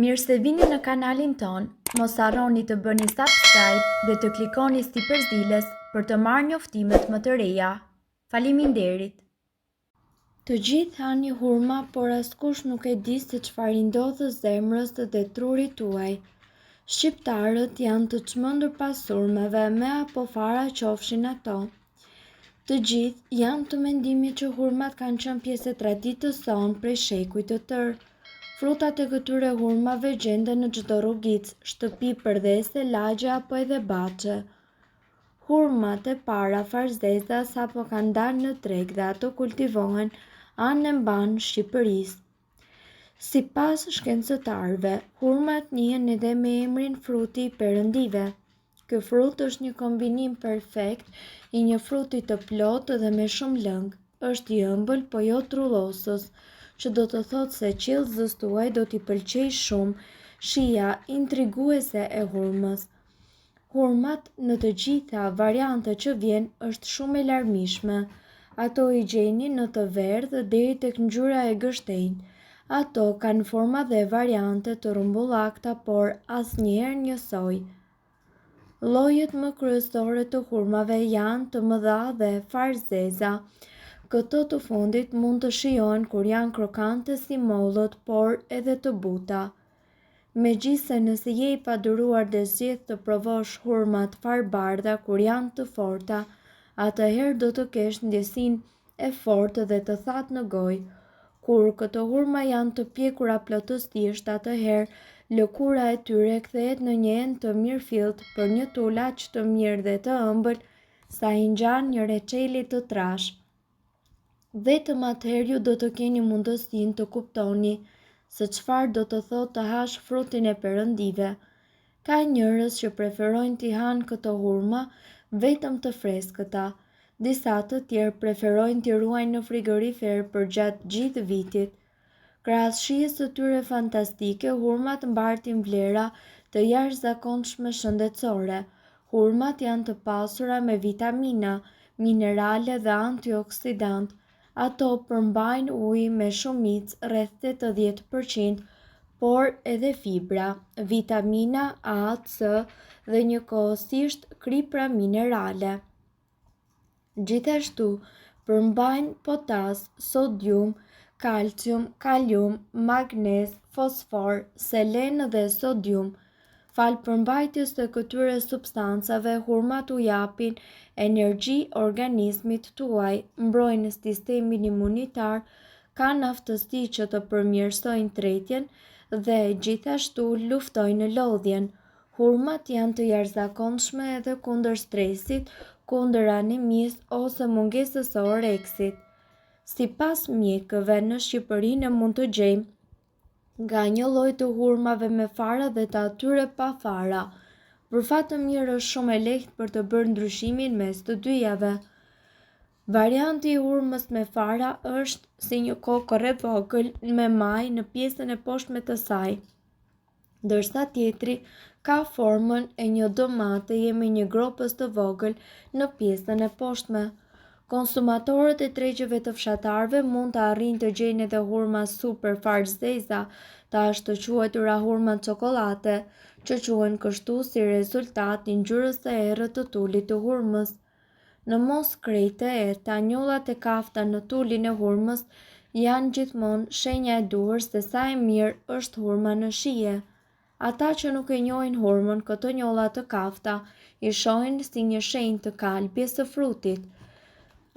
Mirë se vini në kanalin ton, mos harroni të bëni subscribe dhe të klikoni si përzieles për të marrë njoftimet më të reja. Faleminderit! Të gjithë hani hurma, por askush nuk e di se çfarë i ndodh zemrës dhe trurit tuaj. Shqiptarët janë të çmendur pas hurmave, me apo fara qofshin ato. Të gjithë janë të mendimit që hurmat kanë qenë pjesë e traditës sonë prej shekujt të tërë. Frutat e këtyre hurmave gjenden në çdo rrugicë, shtëpi, përdhese, lagje apo edhe bache. Hurmat e para farzeza sapo kanë dalë në treg dhe ato kultivohen anë e mban Shqipërisë. Sipas shkencëtarëve, hurmat njihen edhe me emrin fruti i perëndive. Ky frut është një kombinim perfekt i një fruti të plotë dhe me shumë lëng. Është i ëmbël, po jo trullosës, që do të thotë se qellëzës tuaj do t'i pëlqejë shumë shija intriguese e hurmës. Hurmat në të gjitha variantet që vjen është shumë e larmishme. Ato i gjeni në të verdhë deri tek ngjyra e gështenjë. Ato kanë forma dhe variante të rrumbullakta, por asnjëherë njësoj. Llojet më kryesore të hurmave janë të mëdha dhe farzeza. Këto të fundit mund të shijohen kur janë krokante si mollët, por edhe të buta. Megjithse nëse je i paduruar dhe zgjedh të provosh hurmat farbardha kur janë të forta, atëherë do të kesh ndjesinë e fortë dhe të thatë në gojë. Kur këto hurma janë të pjekura plotësisht, atëherë lëkura e tyre kthehet në një enë të mirëfillt për një tul aq të mirë dhe të ëmbël sa i ngjan një reçeli të trashë. Vetëm atëherë ju do të keni mundësinë të kuptoni se çfarë do të thotë të hash frutin e perëndive. Ka njerëz që preferojnë t'i hanë këto hurma vetëm të freskëta. Disa të tjerë preferojnë t'i ruajnë në frigorifer për gjatë gjithë vitit. Krahas shijes së tyre fantastike, hurmat mbartin vlera të jashtëzakonshme shëndetësore. Hurmat janë të pasura me vitamina, minerale dhe antioksidantë. Ato përmbajnë ujë me shumicë, rreth 80%, por edhe fibra, vitamina A, C dhe njëkohësisht kripra minerale. Gjithashtu përmbajnë potas, sodium, kalcium, kalium, magnez, fosfor, selen dhe sodium. Fal përmbajtjes së këtyre substancave, hurmat u japin energji organizmit tuaj, mbrojnë sistemin imunitar, kanë aftësi që të përmirësojnë tretjen dhe gjithashtu luftojnë lodhjen. Hurmat janë të jashtëzakonshme edhe kundër stresit, kundër anemisë ose mungesës së oreksit. Sipas mjekëve, në Shqipëri ne mund të gjejmë nga një lloj të hurmave me fara dhe të atyre pa fara. Për fat të mirë është shumë e lehtë për të bërë ndryshimin mes të dyjave. Varianti i hurmës me fara është si një kokër e vogël me maj në pjesën e poshtme të saj, ndërsa tjetri ka formën e një domateje me një gropës të vogël në pjesën e poshtme. Konsumatorët e tregjeve të fshatarëve mund të arrijnë të gjejnë edhe hurma super farzeza, të ashtu quajtura hurma çokollate, që quhen kështu si rezultat i ngjyrës së errët të tulit të hurmës. Në mos krejt të errta, njollat e kafta në tulin e hurmës janë gjithmonë shenja e duhur se sa e mirë është hurma në shije. Ata që nuk e njohin hurmën, këto njolla të kafta i shohin si një shenjë të kalbjes së frutit.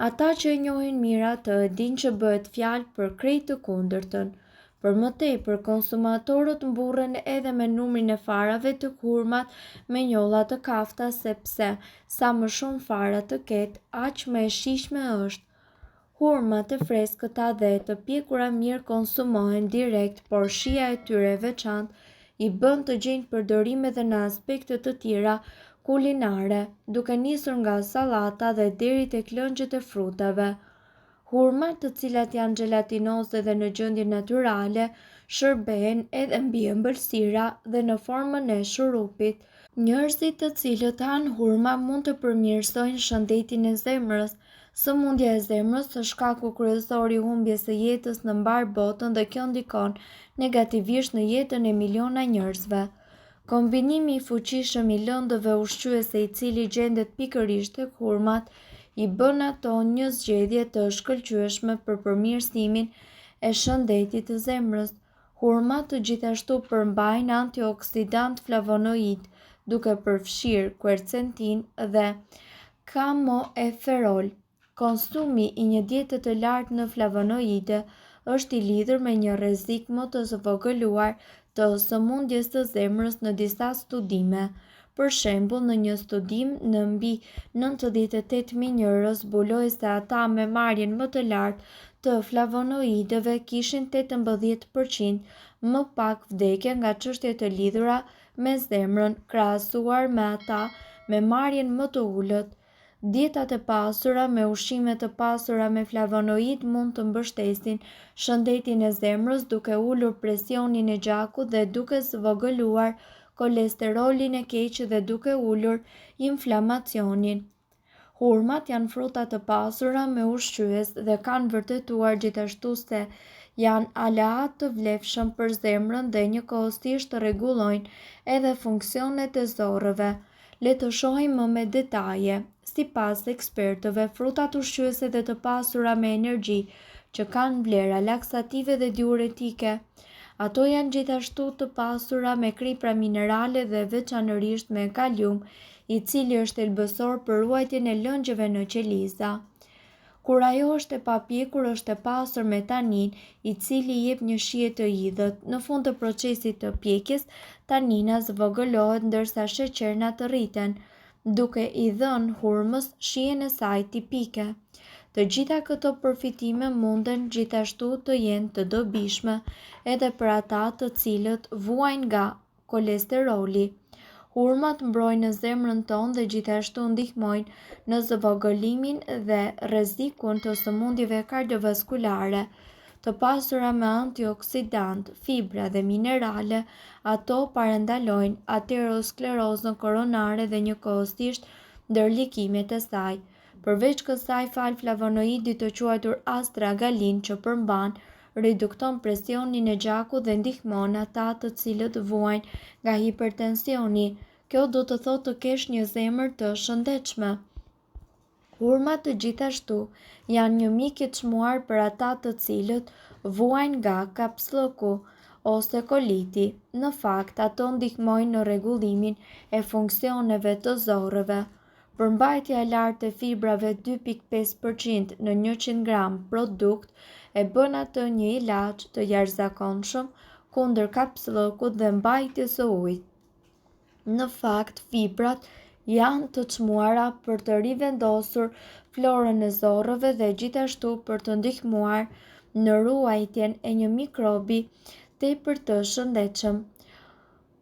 Ata që e njohin mirë atë e dinë që bëhet fjalë për krejt të kundërtën. Për më tepër, konsumatorët mburren edhe me numrin e farave të hurmat me njolla të kafta, sepse sa më shumë fara të ketë, aq më e shijshme është. Hurmat e freskëta dhe të pjekura mirë konsumohen direkt, por shija e tyre e veçantë i bën të gjejnë përdorim edhe në aspekte të tjera kulinare, duke nisur nga sallata dhe deri tek lëngjet e frutave. Hurmat, të cilat janë gjelatinoze dhe në gjendje natyrale, shërbejnë edhe mbi ëmbëlsira dhe në formën e shurupit. Njerëzit të cilët hanë hurma mund të përmirësojnë shëndetin e zemrës, Sëmundja e zemrës është shkaku kryesor i humbjes së jetës në mbar botën dhe kjo ndikon negativisht në jetën e miliona njerëzve. Kombinimi i fuqishëm i lëndëve ushqyese i cili gjendet pikërisht tek hurmat i bën ato një zgjedhje të shkëlqyeshme për përmirësimin e shëndetit të zemrës. Hurmat gjithashtu përmbajnë antioksidant flavonoid, duke përfshirë quercetin dhe kamoeferol. Konsumi i një diete të lartë në flavonoide është i lidhur me një rrezik më të zvogëluar të sëmundjes së zemrës në disa studime. Për shembull, në një studim në mbi 98.000 njerëz zbuloi se ata me marrjen më të lartë të flavonoideve kishin 18% më pak vdekje nga çështje të lidhura me zemrën, krahasuar me ata me marrjen më të ulët. Dietat e pasura me ushqime të pasura me flavonoid mund të mbështesin shëndetin e zemrës duke ulur presionin e gjakut dhe duke zvogëluar kolesterolin e keq dhe duke ulur inflamacionin. Hurmat janë fruta të pasura me ushqyes dhe kanë vërtetuar gjithashtu se janë aleat të vlefshëm për zemrën dhe njëkohësisht rregullojnë edhe funksionet e zorrëve. Le të shohim më me detaje. Sipas ekspertëve, frutat ushqyese dhe të pasura me energji që kanë vlera laksative dhe diuretike, ato janë gjithashtu të pasura me kripra minerale dhe veçanërisht me kalium, i cili është elbësor për ruajtjen e lëngjeve në qelizë. Kur ajo është e papjekur, është e pasur me tanin, i cili jep një shije të idhët. Në fund të procesit të pjekjes, tanina zvogëlohet ndërsa sheqernat rriten, duke i dhënë hurmës shijen e saj tipike. Të gjitha këto përfitime munden gjithashtu të jenë të dobishme edhe për ata të cilët vuajnë nga kolesteroli. Hurmat mbrojnë zemrën tonë dhe gjithashtu ndihmojnë në zvogëlimin dhe rrezikun të sëmundjeve kardiovaskulare. Të pasura me antioksidant, fibra dhe minerale, ato parandalojnë aterosklerozën koronare dhe njëkohësisht ndërlikimet e saj. Përveç kësaj, fal flavonoidit të quajtur astragalin që përmban, redukton presionin e gjakut dhe ndihmon ata të cilët vuajnë nga hipertensioni. Kjo do të thotë të kesh një zemër të shëndetshme. Hurmat gjithashtu janë një mik i çmuar për ata të cilët vuajnë nga kapsllëku ose koliti. Në fakt, ato ndihmojnë në rregullimin e funksioneve të zorrëve. Përmbajtja e lartë e fibrave 2.5% në 100 gram produkt e bën atë një ilaç të jashtëzakonshëm kundër kapsllëkut dhe mbajtjes së ujit. Në fakt, fibrat janë të çmuara për të rivendosur florën e zorrëve dhe gjithashtu për të ndihmuar në ruajtjen e një mikrobi tepër të shëndetshëm.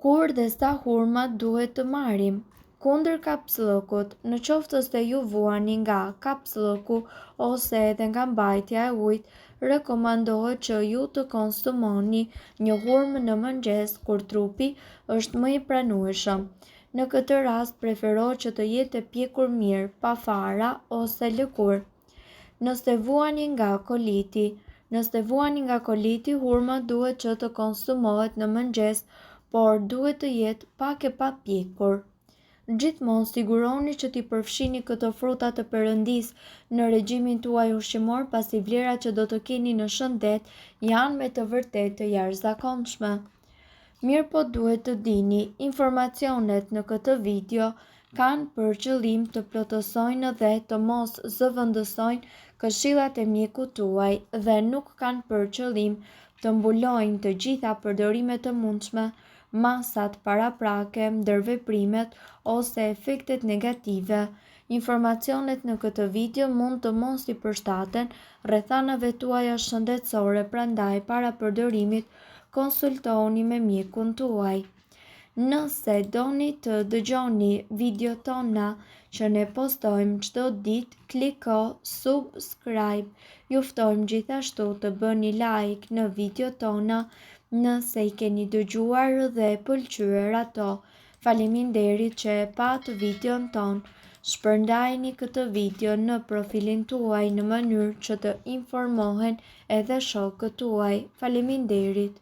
Kur dhe sa hurmat duhet të marrim? Kundër kapsllëkut, në qoftë se ju vuani nga kapsllëku ose edhe nga mbajtja e ujit, rekomandohet që ju të konsumoni një hurmë në mëngjes kur trupi është më i pranueshëm. Në këtë rast preferohet që të jetë e pjekur mirë, pa fara ose lëkurë. Nëse vuani nga koliti, hurma duhet që të konsumohet në mëngjes, por duhet të jetë pak e papjekur. Gjithmonë siguroni që t'i përfshini këto fruta të perëndisë në regjimin tuaj ushqimor, pasi vlerat që do të keni në shëndet janë me të vërtetë të jashtëzakonshme. Mirë po duhet të dini, informacionet në këtë video kanë për qëllim të plotësojnë dhe të mos zëvendësojnë këshillat e mjekut tuaj dhe nuk kanë për qëllim të mbulojnë të gjitha përdorimet të mundshme, masat paraprake, ndërveprimet ose efektet negative. Informacionet në këtë video mund të mos i përshtaten rrethanave tuaja shëndetësore, prandaj para përdorimit konsultohuni me mjekun tuaj. Nëse doni të dëgjoni video tona që ne postojmë çdo ditë, kliko subscribe. Ju ftojmë gjithashtu të bëni like në video tona nëse i keni dëgjuar dhe pëlqyer ato. Faleminderit që e pat videon ton. Shpërndajeni këtë video në profilin tuaj në mënyrë që të informohen edhe shokët tuaj. Faleminderit.